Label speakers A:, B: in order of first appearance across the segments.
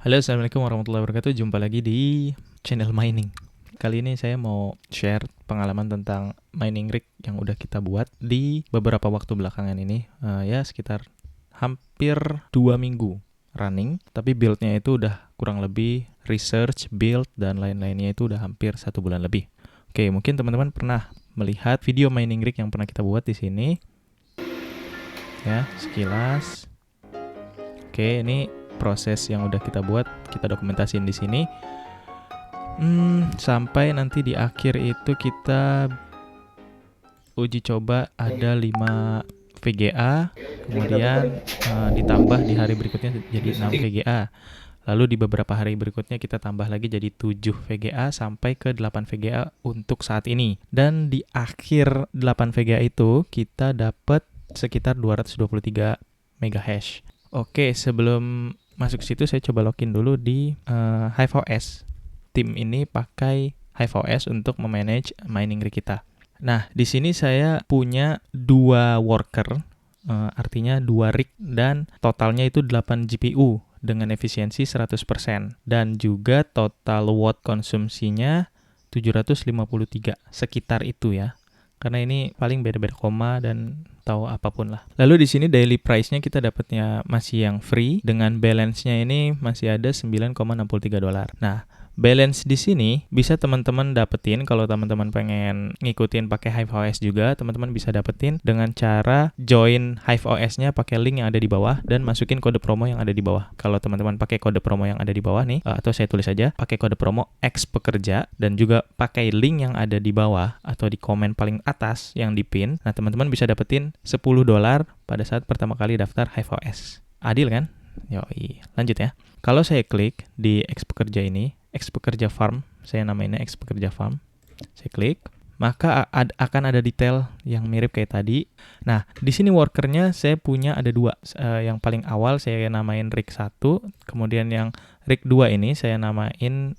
A: Halo, assalamualaikum warahmatullahi wabarakatuh. Jumpa lagi di channel mining. Kali ini saya mau share pengalaman tentang mining rig yang udah kita buat di beberapa waktu belakangan ini. Ya sekitar hampir 2 minggu running. Tapi build-nya itu udah kurang lebih research, build, dan lain-lainnya itu udah hampir 1 bulan lebih. Oke, mungkin teman-teman pernah melihat video mining rig yang pernah kita buat di sini. Ya, sekilas. Oke, ini proses yang udah kita buat, kita dokumentasiin di sini. Sampai nanti di akhir itu kita uji coba ada 5 VGA, kemudian ditambah di hari berikutnya jadi 6 VGA. Lalu di beberapa hari berikutnya kita tambah lagi jadi 7 VGA sampai ke 8 VGA untuk saat ini. Dan di akhir 8 VGA itu kita dapat sekitar 223 megahash. Oke, sebelum masuk ke situ saya coba login dulu di HiveOS. Tim ini pakai HiveOS untuk memanage mining rig kita. Nah, di sini saya punya 2 worker, artinya 2 rig, dan totalnya itu 8 GPU dengan efisiensi 100%. Dan juga total watt konsumsinya 753, sekitar itu ya. Karena ini paling beda-beda koma dan tahu apapun lah. Lalu di sini daily price-nya kita dapatnya masih yang free, dengan balance-nya ini masih ada $9,63. Nah, balance di sini bisa teman-teman dapetin kalau teman-teman pengen ngikutin pakai HiveOS juga, teman-teman bisa dapetin dengan cara join HiveOS-nya pakai link yang ada di bawah dan masukin kode promo yang ada di bawah. Kalau teman-teman pakai kode promo yang ada di bawah nih, atau saya tulis aja, pakai kode promo XPekerja dan juga pakai link yang ada di bawah atau di komen paling atas yang di-pin, nah teman-teman bisa dapetin $10 pada saat pertama kali daftar HiveOS. Adil kan? Yoi, lanjut ya. Kalau saya klik di XPekerja ini, XPekerja Farm, saya namainnya XPekerja Farm. Saya klik, maka akan ada detail yang mirip kayak tadi. Nah, di sini workernya saya punya ada 2. Yang paling awal saya namain rig 1, kemudian yang rig 2 ini saya namain,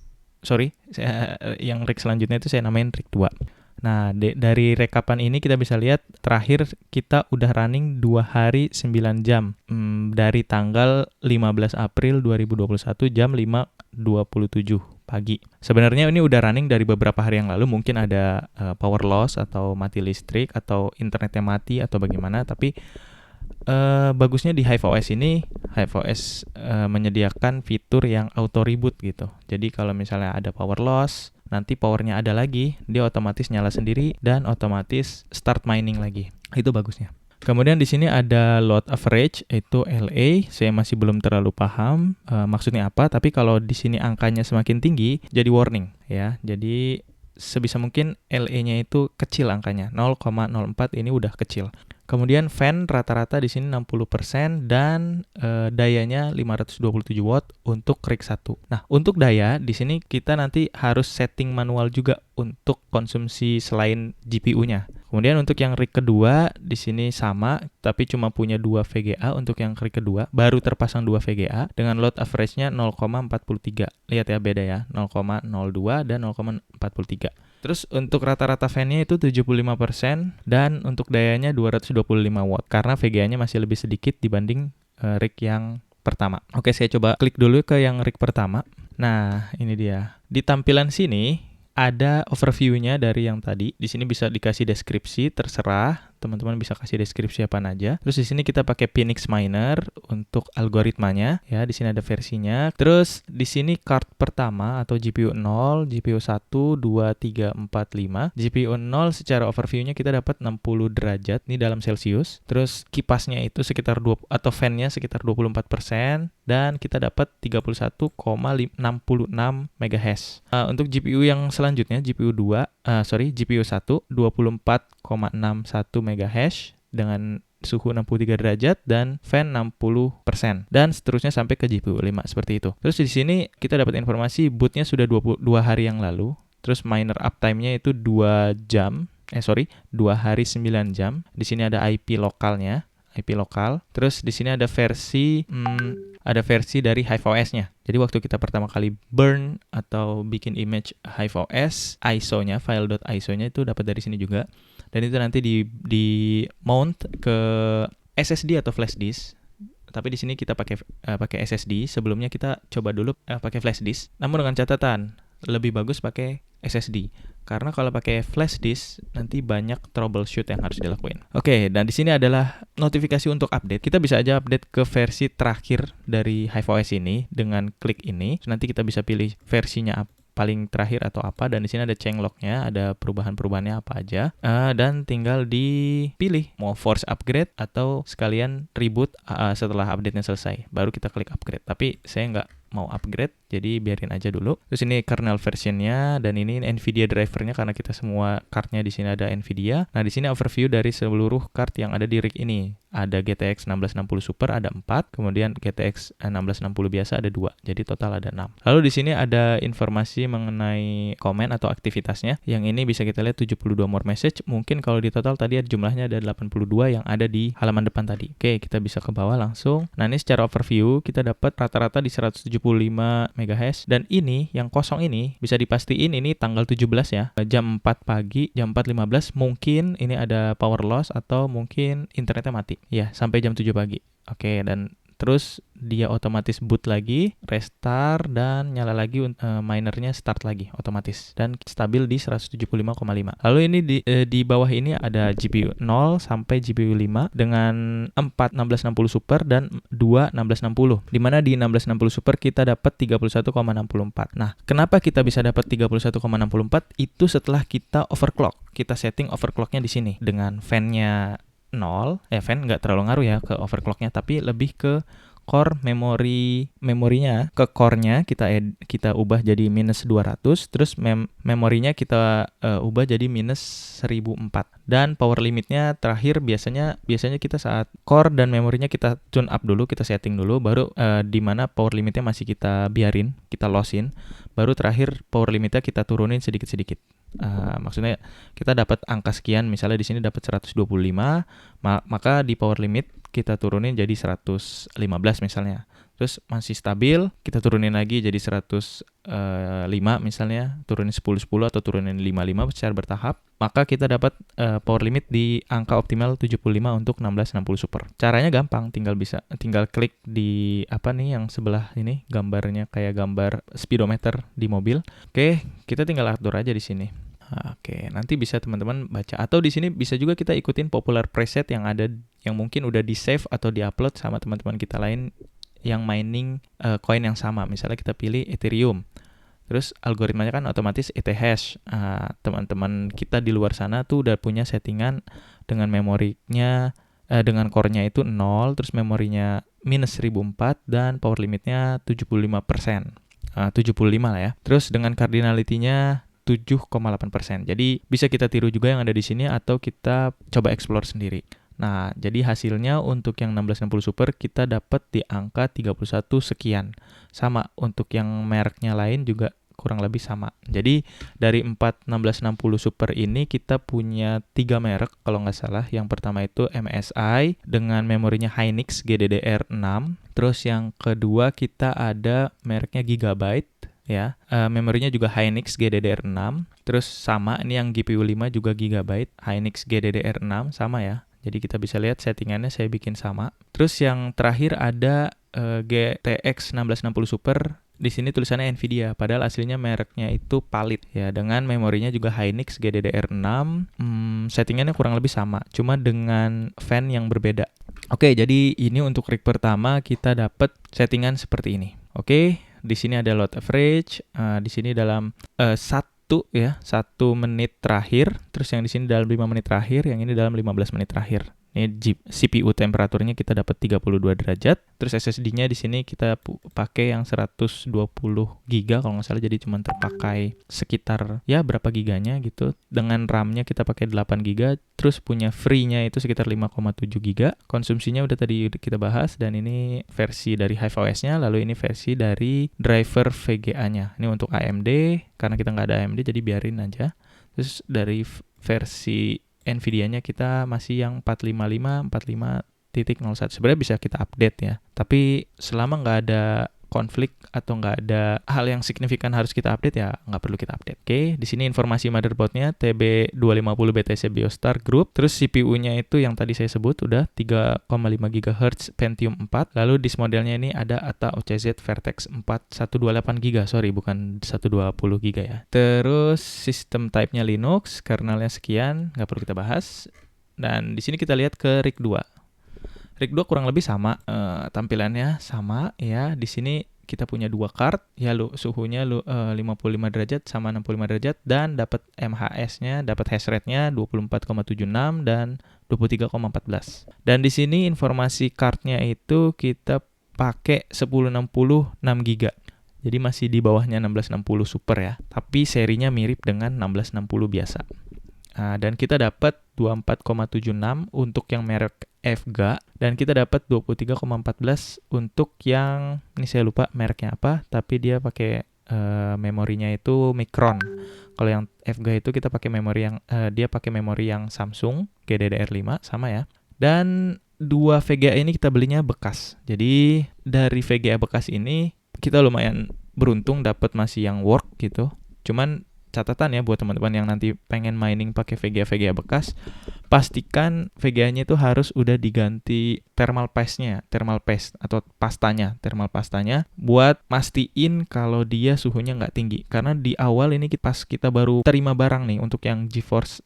A: yang rig selanjutnya itu saya namain rig 2. Nah, dari rekapan ini kita bisa lihat terakhir kita udah running 2 hari 9 jam. Dari tanggal 15 April 2021 jam 5.27 pagi. Sebenarnya ini udah running dari beberapa hari yang lalu, mungkin ada power loss atau mati listrik atau internetnya mati atau bagaimana, tapi bagusnya di HiveOS ini, HiveOS menyediakan fitur yang auto reboot gitu. Jadi kalau misalnya ada power loss, nanti powernya ada lagi, dia otomatis nyala sendiri dan otomatis start mining lagi. Itu bagusnya. Kemudian di sini ada load average, itu LA. Saya masih belum terlalu paham maksudnya apa, tapi kalau di sini angkanya semakin tinggi, jadi warning ya. Jadi sebisa mungkin LA-nya itu kecil angkanya, 0,04 ini udah kecil. Kemudian fan rata-rata di sini 60% dan dayanya 527 watt untuk rig 1. Nah, untuk daya di sini kita nanti harus setting manual juga untuk konsumsi selain GPU-nya. Kemudian untuk yang rig kedua di sini sama, tapi cuma punya 2 VGA untuk yang rig kedua, baru terpasang 2 VGA dengan load average-nya 0,43. Lihat ya beda ya, 0,02 dan 0,43. Terus untuk rata-rata fan-nya itu 75% dan untuk dayanya 225 watt karena VGA-nya masih lebih sedikit dibanding rig yang pertama. Oke, saya coba klik dulu ke yang rig pertama. Nah, ini dia. Di tampilan sini ada overview-nya dari yang tadi. Di sini bisa dikasih deskripsi, terserah. Teman-teman bisa kasih deskripsi apa aja. Terus di sini kita pakai Phoenix Miner untuk algoritmanya. Ya, di sini ada versinya. Terus di sini card pertama atau GPU 0, GPU 1, 2, 3, 4, 5. GPU 0 secara overview-nya kita dapat 60 derajat. Ini dalam Celsius. Terus kipasnya itu sekitar 20 atau fan-nya sekitar 24%. Dan kita dapat 31,66 MHz. Untuk GPU yang selanjutnya, GPU 1, 24,61 MHz dengan suhu 63 derajat dan fan 60% dan seterusnya sampai ke GPU 5 seperti itu. Terus di sini kita dapat informasi bootnya sudah 22 hari yang lalu. Terus miner uptime-nya itu 2 hari 9 jam. Di sini ada IP lokalnya. IP lokal. Terus di sini ada versi dari HiveOS-nya. Jadi waktu kita pertama kali burn atau bikin image HiveOS, ISO-nya, file.iso-nya itu dapat dari sini juga. Dan itu nanti di mount ke SSD atau flash disk. tapi di sini kita pakai SSD. Sebelumnya kita coba dulu pakai flash disk. Namun dengan catatan, lebih bagus pakai SSD. Karena kalau pakai flash disk nanti banyak troubleshoot yang harus dilakuin. Oke, dan di sini adalah notifikasi untuk update. Kita bisa aja update ke versi terakhir dari HiveOS ini dengan klik ini. Nanti kita bisa pilih versinya paling terakhir atau apa, dan di sini ada changelognya, ada perubahan-perubahannya apa aja, dan tinggal dipilih mau force upgrade atau sekalian reboot setelah update-nya selesai, baru kita klik upgrade. Tapi saya nggak mau upgrade, jadi biarin aja dulu. Terus ini kernel versionnya, dan ini NVIDIA drivernya karena kita semua cardnya di sini ada NVIDIA. Nah, di sini overview dari seluruh card yang ada di rig ini. Ada GTX 1660 Super ada 4, kemudian GTX 1660 biasa ada 2. Jadi total ada 6. Lalu di sini ada informasi mengenai komen atau aktivitasnya. Yang ini bisa kita lihat 72 more message. Mungkin kalau di total tadi jumlahnya ada 82 yang ada di halaman depan tadi. Oke, kita bisa ke bawah langsung. Nah, ini secara overview kita dapat rata-rata di 175 MHz, dan ini yang kosong ini bisa dipastiin ini tanggal 17 ya. Jam 4 pagi, jam 4.15 mungkin ini ada power loss atau mungkin internetnya mati. Ya, sampai jam 7 pagi. Oke, dan terus dia otomatis boot lagi, restart, dan nyala lagi, minernya start lagi otomatis, dan stabil di 175,5. Lalu ini di bawah ini ada GPU 0 sampai GPU 5 dengan 4 1660 Super dan 2 1660. Dimana di 1660 Super kita dapat 31,64. Nah, kenapa kita bisa dapat 31,64? Itu setelah kita overclock. Kita setting overclocknya di sini dengan fan-nya 0, fan nggak terlalu ngaruh ya ke overclocknya, tapi lebih ke core memorinya, ke core-nya kita ubah jadi minus 200, terus memorinya kita ubah jadi minus 1004, dan power limitnya terakhir biasanya kita saat core dan memorinya kita tune up dulu, kita setting dulu, baru di mana power limitnya masih kita biarin, kita lossin, baru terakhir power limitnya kita turunin sedikit-sedikit. Maksudnya kita dapat angka sekian, misalnya di sini dapat 125, maka di power limit kita turunin jadi 115 misalnya. Terus masih stabil, kita turunin lagi jadi 105 misalnya, turunin 10 atau turunin 55 secara bertahap, maka kita dapat power limit di angka optimal 75 untuk 1660 Super. Caranya gampang, tinggal klik di yang sebelah ini, gambarnya kayak gambar speedometer di mobil. Oke, kita tinggal atur aja di sini. Oke, nanti bisa teman-teman baca, atau di sini bisa juga kita ikutin popular preset yang ada, yang mungkin udah di save atau di-upload sama teman-teman kita lain yang mining koin yang sama. Misalnya kita pilih Ethereum, terus algoritmanya kan otomatis ETH. Teman-teman kita di luar sana tuh udah punya settingan dengan memorinya, dengan core-nya itu 0, terus memorinya minus 1004, dan power limitnya 75%. 75 lah ya. Terus dengan cardinality-nya 7,8%. Jadi bisa kita tiru juga yang ada di sini, atau kita coba explore sendiri. Nah, jadi hasilnya untuk yang 1660 Super kita dapat di angka 31 sekian. Sama untuk yang mereknya lain juga kurang lebih sama. Jadi dari 4 1660 Super ini kita punya 3 merek kalau nggak salah. Yang pertama itu MSI dengan memorinya Hynix GDDR6. Terus yang kedua kita ada mereknya Gigabyte. Ya, memorinya juga Hynix GDDR6. Terus sama, ini yang GPU 5 juga Gigabyte, Hynix GDDR6 sama ya. Jadi kita bisa lihat settingannya saya bikin sama. Terus yang terakhir ada GTX 1660 Super. Di sini tulisannya NVIDIA, padahal aslinya mereknya itu Palit ya, dengan memorinya juga Hynix GDDR6. Settingannya kurang lebih sama, cuma dengan fan yang berbeda. Oke, jadi ini untuk rig pertama kita dapat settingan seperti ini. Oke. Di sini ada load average, di sini dalam 1 menit terakhir, terus yang di sini dalam 5 menit terakhir, yang ini dalam 15 menit terakhir. Ini CPU temperaturnya kita dapat 32 derajat. Terus SSD-nya di sini kita pakai yang 120 GB kalau nggak salah, jadi cuma terpakai sekitar ya berapa giganya gitu. Dengan RAM-nya kita pakai 8 GB, terus punya free-nya itu sekitar 5,7 GB. Konsumsinya udah tadi kita bahas, dan ini versi dari HiveOS-nya, lalu ini versi dari driver VGA-nya. Ini untuk AMD, karena kita nggak ada AMD jadi biarin aja. Terus dari versi NVIDIA-nya kita masih yang 455, 45.01. Sebenarnya bisa kita update ya. Tapi selama nggak ada konflik atau nggak ada hal yang signifikan harus kita update, ya nggak perlu kita update. Oke, di sini informasi motherboardnya TB250 BTC Biostar Group. Terus CPU-nya itu yang tadi saya sebut udah 3,5 GHz Pentium 4. Lalu disk modelnya ini ada ATA OCZ Vertex 4 128 GB, sorry bukan 120 GB ya. Terus sistem type-nya Linux, kernelnya sekian, nggak perlu kita bahas. Dan di sini kita lihat ke rig 2. Rig 2 kurang lebih sama, tampilannya sama ya. Di sini kita punya 2 card ya, suhunya 55 derajat sama 65 derajat, dan dapat MHS-nya, dapat hash rate-nya 24,76 dan 23,14. Dan di sini informasi card-nya itu kita pakai 1060 6 GB. Jadi masih di bawahnya 1660 Super ya, tapi serinya mirip dengan 1660 biasa. Dan kita dapat 24,76 untuk yang merek FGA, dan kita dapat 23,14 untuk yang, ini saya lupa mereknya apa, tapi dia pakai memorinya itu Micron. Kalau yang FGA itu kita pakai memori yang dia pakai memori yang Samsung GDDR5 sama ya. Dan 2 VGA ini kita belinya bekas. Jadi dari VGA bekas ini kita lumayan beruntung dapat masih yang work gitu. Cuman catatan ya buat teman-teman yang nanti pengen mining pakai VGA bekas, pastikan VGA-nya itu harus udah diganti thermal paste atau thermal pastanya buat mastiin kalau dia suhunya nggak tinggi. Karena di awal ini pas kita baru terima barang nih untuk yang GeForce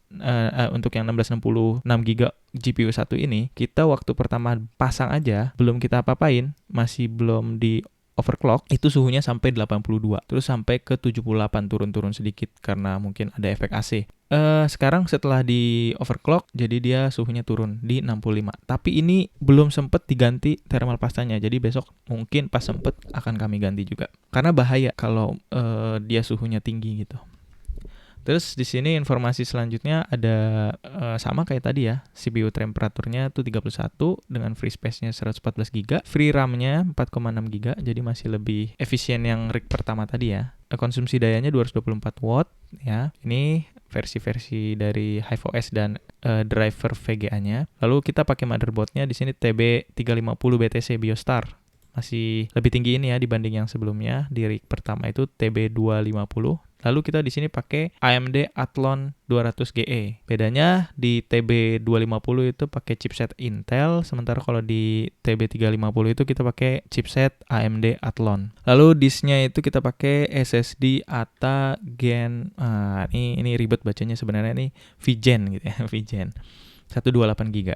A: untuk yang 1660 6GB GPU 1 ini, kita waktu pertama pasang aja belum kita apa-apain, masih belum di overclock, itu suhunya sampai 82, terus sampai ke 78, turun-turun sedikit karena mungkin ada efek AC. Sekarang setelah di overclock, jadi dia suhunya turun di 65. Tapi ini belum sempet diganti thermal pastanya, jadi besok mungkin pas sempet akan kami ganti juga. Karena bahaya kalau dia suhunya tinggi gitu. Terus di sini informasi selanjutnya ada sama kayak tadi ya, CPU temperaturnya tuh 31 dengan free space-nya 114 GB, free RAM-nya 4,6 GB, jadi masih lebih efisien yang rig pertama tadi ya. Konsumsi dayanya 224 watt ya. Ini versi-versi dari HiveOS dan driver VGA-nya. Lalu kita pakai motherboard-nya di sini TB350 BTC Biostar. Masih lebih tinggi ini ya dibanding yang sebelumnya. Di rig pertama itu TB250. Lalu kita di sini pakai AMD Athlon 200GE. Bedanya di TB250 itu pakai chipset Intel, sementara kalau di TB350 itu kita pakai chipset AMD Athlon. Lalu disknya itu kita pakai SSD ATA Gen, ini ribet bacanya sebenarnya nih, VGen gitu ya, VGen 128 GB.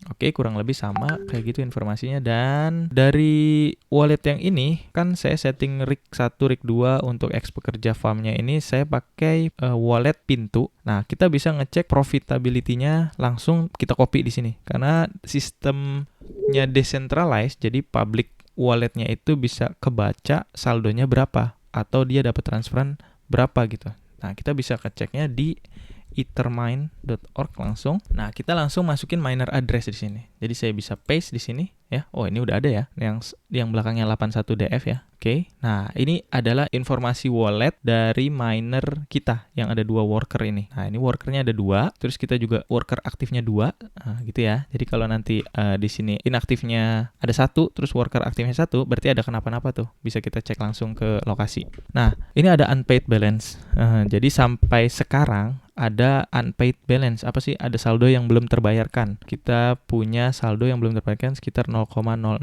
A: Oke, kurang lebih sama kayak gitu informasinya. Dan dari wallet yang ini kan saya setting rig 1, rig 2 untuk ex pekerja farmnya ini saya pakai wallet Pintu. Nah, kita bisa ngecek profitability-nya langsung kita copy di sini. Karena sistemnya decentralized, jadi public walletnya itu bisa kebaca saldonya berapa atau dia dapat transferan berapa gitu. Nah, kita bisa ngeceknya di ethermine.org langsung. Nah, kita langsung masukin miner address di sini. Jadi saya bisa paste di sini ya. Oh, ini udah ada ya. Yang belakangnya 81DF ya. Oke. Nah, ini adalah informasi wallet dari miner kita yang ada 2 worker ini. Nah, ini workernya ada 2, terus kita juga worker aktifnya 2. Nah, gitu ya. Jadi kalau nanti di sini inaktifnya ada 1, terus worker aktifnya 1, berarti ada kenapa-napa tuh. Bisa kita cek langsung ke lokasi. Nah, ini ada unpaid balance. Jadi sampai sekarang ada unpaid balance. Apa sih? Ada saldo yang belum terbayarkan. Kita punya saldo yang belum terbayarkan sekitar 0,06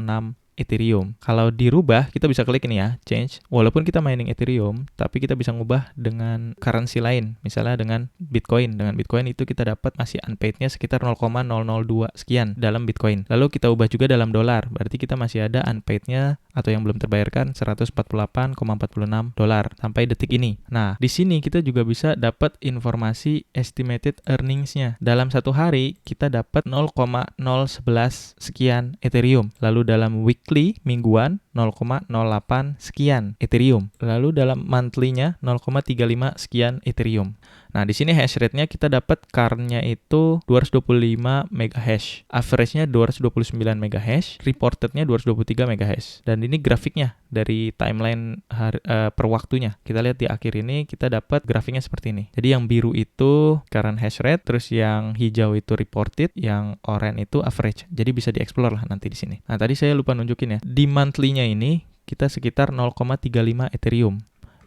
A: Ethereum. Kalau dirubah, kita bisa klik ini ya, change. Walaupun kita mining Ethereum, tapi kita bisa ngubah dengan currency lain. Misalnya dengan Bitcoin. Dengan Bitcoin itu kita dapat masih unpaid-nya sekitar 0,002 sekian dalam Bitcoin. Lalu kita ubah juga dalam dolar. Berarti kita masih ada unpaid-nya atau yang belum terbayarkan 148,46 dolar sampai detik ini. Nah, di sini kita juga bisa dapat informasi estimated earnings-nya. Dalam satu hari kita dapat 0,011 sekian Ethereum. Lalu dalam weekly, mingguan, 0,08 sekian Ethereum. Lalu dalam monthly-nya 0,35 sekian Ethereum. Nah, di sini hash rate-nya kita dapat CAR-nya itu 225 MHz. Average-nya 229 MHz, reported-nya 223 MHz. Dan ini grafiknya dari timeline per waktunya. Kita lihat di akhir ini kita dapat grafiknya seperti ini. Jadi yang biru itu current hash rate, terus yang hijau itu reported, yang oranye itu average. Jadi bisa dieksplor lah nanti di sini. Nah, tadi saya lupa nunjukin ya. Di monthly-nya ini kita sekitar 0,35 Ethereum.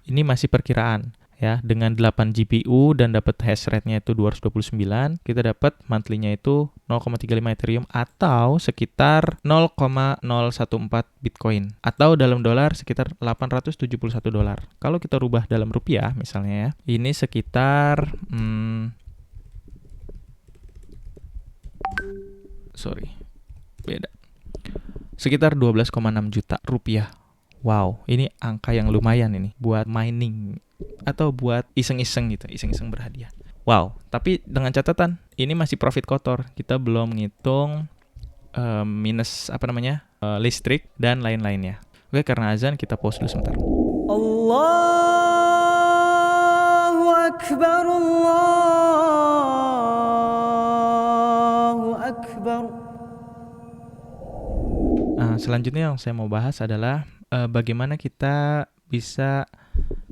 A: Ini masih perkiraan. Ya, dengan 8 GPU dan dapat hash rate-nya itu 229, kita dapat monthly-nya itu 0,35 Ethereum atau sekitar 0,014 Bitcoin atau dalam dolar sekitar 871 dolar. Kalau kita rubah dalam rupiah misalnya ya, ini sekitar sekitar 12,6 juta rupiah. Wow, ini angka yang lumayan ini buat mining atau buat iseng-iseng gitu, iseng-iseng berhadiah. Wow, tapi dengan catatan ini masih profit kotor. Kita belum ngitung minus listrik dan lain-lainnya. Oke, karena azan kita pause dulu sebentar. Allahu Akbar, Allahu Akbar. Selanjutnya yang saya mau bahas adalah bagaimana kita bisa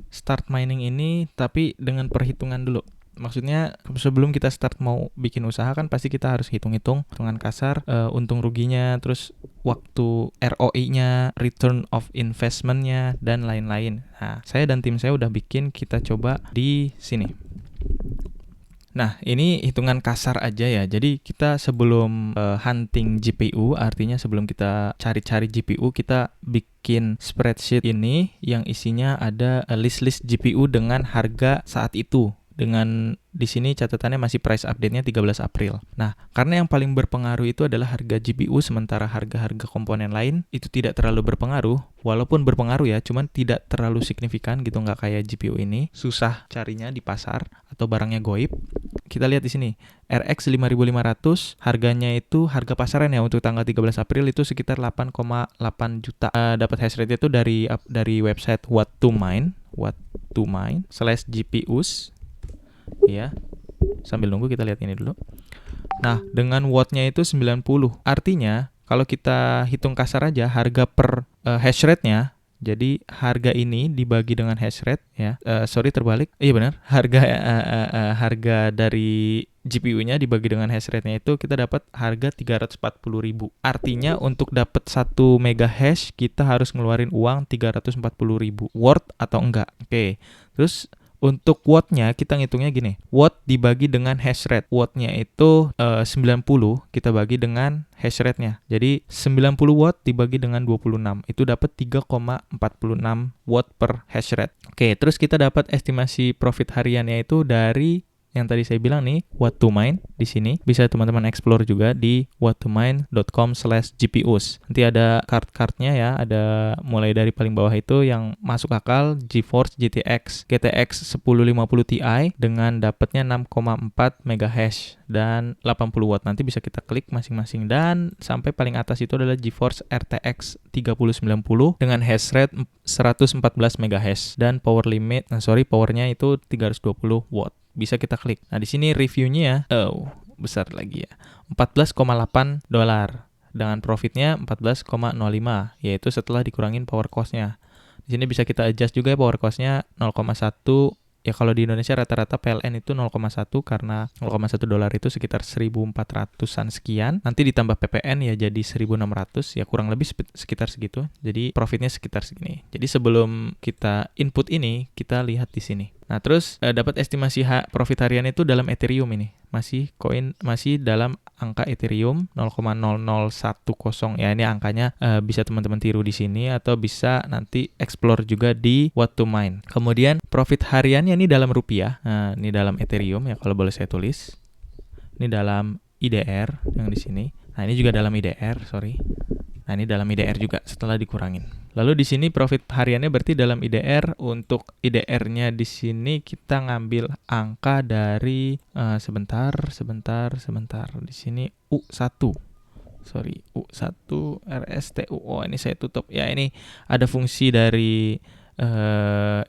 A: start mining ini tapi dengan perhitungan dulu. Maksudnya sebelum kita start mau bikin usaha kan pasti kita harus hitung-hitung hitungan kasar, untung ruginya, terus waktu ROI-nya, return of investment-nya, dan lain-lain. Nah, saya dan tim saya udah bikin, kita coba di sini. Nah, ini hitungan kasar aja ya. Jadi kita sebelum hunting GPU, artinya sebelum kita cari-cari GPU, kita bikin spreadsheet ini yang isinya ada list-list GPU dengan harga saat itu. Dengan di sini catatannya masih price update-nya 13 April. Nah, karena yang paling berpengaruh itu adalah harga GPU, sementara harga-harga komponen lain itu tidak terlalu berpengaruh. Walaupun berpengaruh ya, cuman tidak terlalu signifikan gitu, nggak kayak GPU ini. Susah carinya di pasar atau barangnya goib. Kita lihat di sini, RX 5500 harganya itu harga pasaran ya untuk tanggal 13 April itu sekitar 8,8 juta. Dapat hash rate itu dari website what2mine/GPUs. Ya, sambil nunggu kita lihat ini dulu. Nah, dengan watt-nya itu 90. Artinya, kalau kita hitung kasar aja harga per hash rate-nya, jadi harga ini dibagi dengan hash rate ya. Terbalik. Iya benar. Harga dari GPU-nya dibagi dengan hash rate-nya itu kita dapat harga 340.000. Artinya untuk dapat 1 mega hash kita harus ngeluarin uang 340.000. Worth atau enggak? Oke. Terus untuk watt-nya kita ngitungnya gini. Watt dibagi dengan hash rate. Watt-nya itu 90 kita bagi dengan hash rate-nya. Jadi 90 watt dibagi dengan 26. Itu dapat 3,46 watt per hash rate. Oke, terus kita dapat estimasi profit hariannya itu dari yang tadi saya bilang nih, what2mine di sini. Bisa teman-teman explore juga di what2mine.com/GPUs. Nanti ada card-cardnya ya, ada mulai dari paling bawah itu yang masuk akal GeForce GTX 1050 Ti dengan dapatnya 6,4 MHz dan 80 watt. Nanti bisa kita klik masing-masing, dan sampai paling atas itu adalah GeForce RTX 3090 dengan hash rate 114 MHz dan powernya itu 320 watt. Bisa kita klik. Nah, di sini reviewnya besar lagi ya. $14,8 dengan profitnya 14,05, yaitu setelah dikurangin power cost-nya. Di sini bisa kita adjust juga ya power cost-nya 0,1. Ya kalau di Indonesia rata-rata PLN itu 0,1 karena $0,1 itu sekitar 1.400-an sekian. Nanti ditambah PPN ya jadi 1.600, ya kurang lebih sekitar segitu. Jadi profitnya sekitar segini. Jadi sebelum kita input ini, kita lihat di sini. Nah, terus dapat estimasi profit harian itu dalam Ethereum ini. Masih dalam angka Ethereum 0,0010. Ya, ini angkanya bisa teman-teman tiru di sini atau bisa nanti explore juga di what2mine. Kemudian profit hariannya ini dalam rupiah. Nah, ini dalam Ethereum ya kalau boleh saya tulis. Ini dalam IDR yang di sini. Nah, ini juga dalam IDR, sorry. Nah, ini dalam IDR juga setelah dikurangin. Lalu di sini profit hariannya berarti dalam IDR. Untuk IDR-nya di sini kita ngambil angka dari sebentar. Di sini U1. U1 RSTU. Oh, ini saya tutup. Ya, ini ada fungsi dari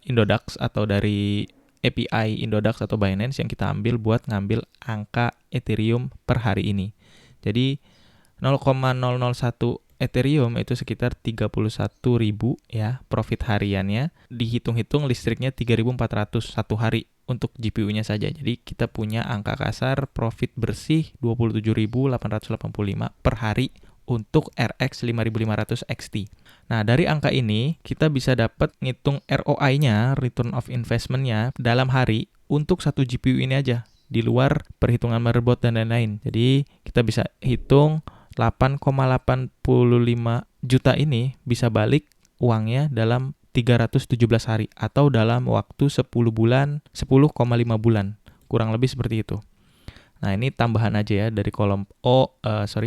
A: Indodax atau dari API Indodax atau Binance yang kita ambil buat ngambil angka Ethereum per hari ini. Jadi 0,001 Ethereum itu sekitar 31.000 ya profit hariannya. Dihitung-hitung listriknya 3.400 satu hari untuk GPU-nya saja. Jadi kita punya angka kasar profit bersih 27.885 per hari untuk RX 5500 XT. Nah, dari angka ini kita bisa dapat ngitung ROI-nya, return of investment-nya dalam hari untuk satu GPU ini aja, di luar perhitungan motherboard dan lain-lain. Jadi kita bisa hitung 8,85 juta ini bisa balik uangnya dalam 317 hari atau dalam waktu 10 bulan, 10,5 bulan. Kurang lebih seperti itu. Nah, ini tambahan aja ya dari kolom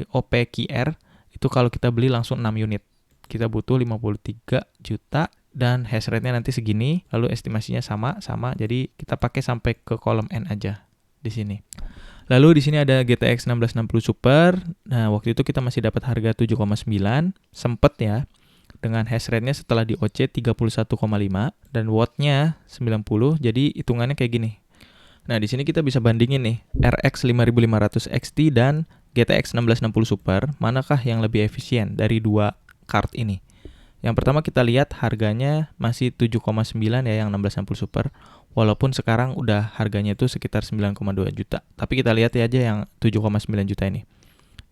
A: OPQR. Itu kalau kita beli langsung 6 unit. Kita butuh 53 juta dan hash rate-nya nanti segini, lalu estimasinya sama. Jadi kita pakai sampai ke kolom N aja di sini. Lalu di sini ada GTX 1660 Super. Nah, waktu itu kita masih dapat harga 7,9, sempet ya. Dengan hash rate-nya setelah di OC 31,5 dan watt-nya 90. Jadi hitungannya kayak gini. Nah, di sini kita bisa bandingin nih RX 5500 XT dan GTX 1660 Super, manakah yang lebih efisien dari dua card ini? Yang pertama kita lihat harganya masih 7,9 ya yang 1660 Super, walaupun sekarang udah harganya itu sekitar 9,2 juta. Tapi kita lihat ya aja yang 7,9 juta ini.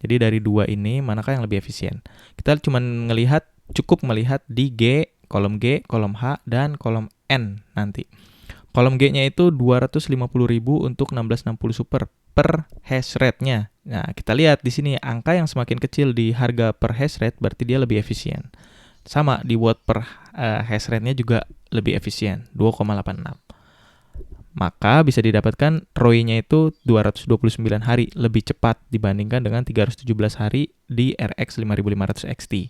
A: Jadi dari dua ini manakah yang lebih efisien? Kita cuma cukup melihat di G, kolom H, dan kolom N nanti. Kolom G-nya itu 250.000 untuk 1660 Super per hash rate-nya. Nah, kita lihat di sini angka yang semakin kecil di harga per hash rate berarti dia lebih efisien. Sama di watt per hash rate-nya juga lebih efisien, 2,86. Maka bisa didapatkan ROI-nya itu 229 hari lebih cepat dibandingkan dengan 317 hari di RX 5500 XT.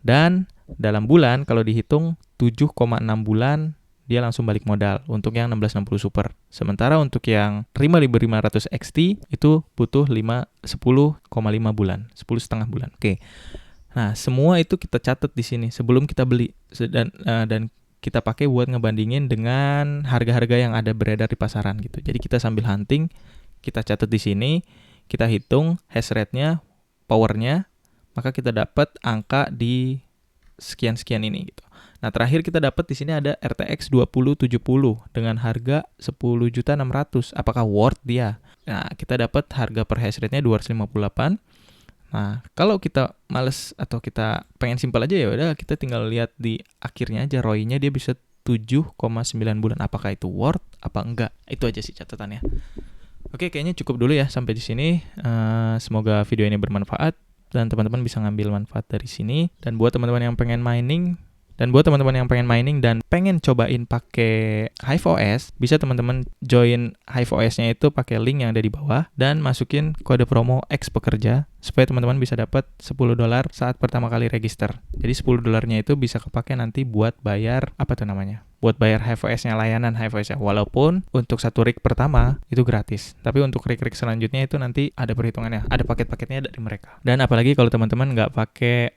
A: Dan dalam bulan kalau dihitung 7,6 bulan dia langsung balik modal untuk yang 1660 Super. Sementara untuk yang 5500 XT itu butuh 10,5 bulan, 10,5 bulan. Oke. Nah, semua itu kita catat di sini sebelum kita beli dan kita pakai buat ngebandingin dengan harga-harga yang ada beredar di pasaran gitu. Jadi kita sambil hunting, kita catat di sini, kita hitung hash rate-nya, power-nya, maka kita dapat angka di sekian-sekian ini gitu. Nah, terakhir kita dapat di sini ada RTX 2070 dengan harga 10.600.000. Apakah worth dia? Nah, kita dapat harga per hash rate-nya 258. Nah, kalau kita males atau kita pengen simpel aja ya udah kita tinggal lihat di akhirnya aja ROI-nya dia bisa 7,9 bulan. Apakah itu worth apa enggak? Itu aja sih catatannya. Oke, kayaknya cukup dulu ya sampai di sini. Semoga video ini bermanfaat dan teman-teman bisa ngambil manfaat dari sini. Dan buat teman-teman yang pengen mining dan pengen cobain pakai Hive OS, bisa teman-teman join Hive OS-nya itu pakai link yang ada di bawah dan masukin kode promo X Pekerja supaya teman-teman bisa dapat $10 saat pertama kali register. Jadi $10-nya itu bisa kepake nanti buat bayar buat bayar Hive OS-nya, layanan Hive OS-nya. Walaupun untuk satu rig pertama itu gratis, tapi untuk rig-rig selanjutnya itu nanti ada perhitungannya, ada paket-paketnya dari mereka. Dan apalagi kalau teman-teman nggak pakai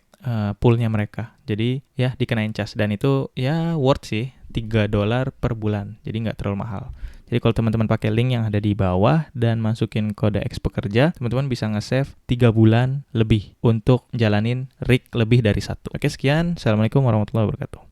A: poolnya mereka, jadi ya dikenain cas dan itu ya worth sih $3 per bulan, jadi nggak terlalu mahal. Jadi kalau teman-teman pakai link yang ada di bawah dan masukin kode X Pekerja, teman-teman bisa nge-save 3 bulan lebih untuk jalanin rig lebih dari satu. Oke, sekian. Assalamualaikum warahmatullahi wabarakatuh.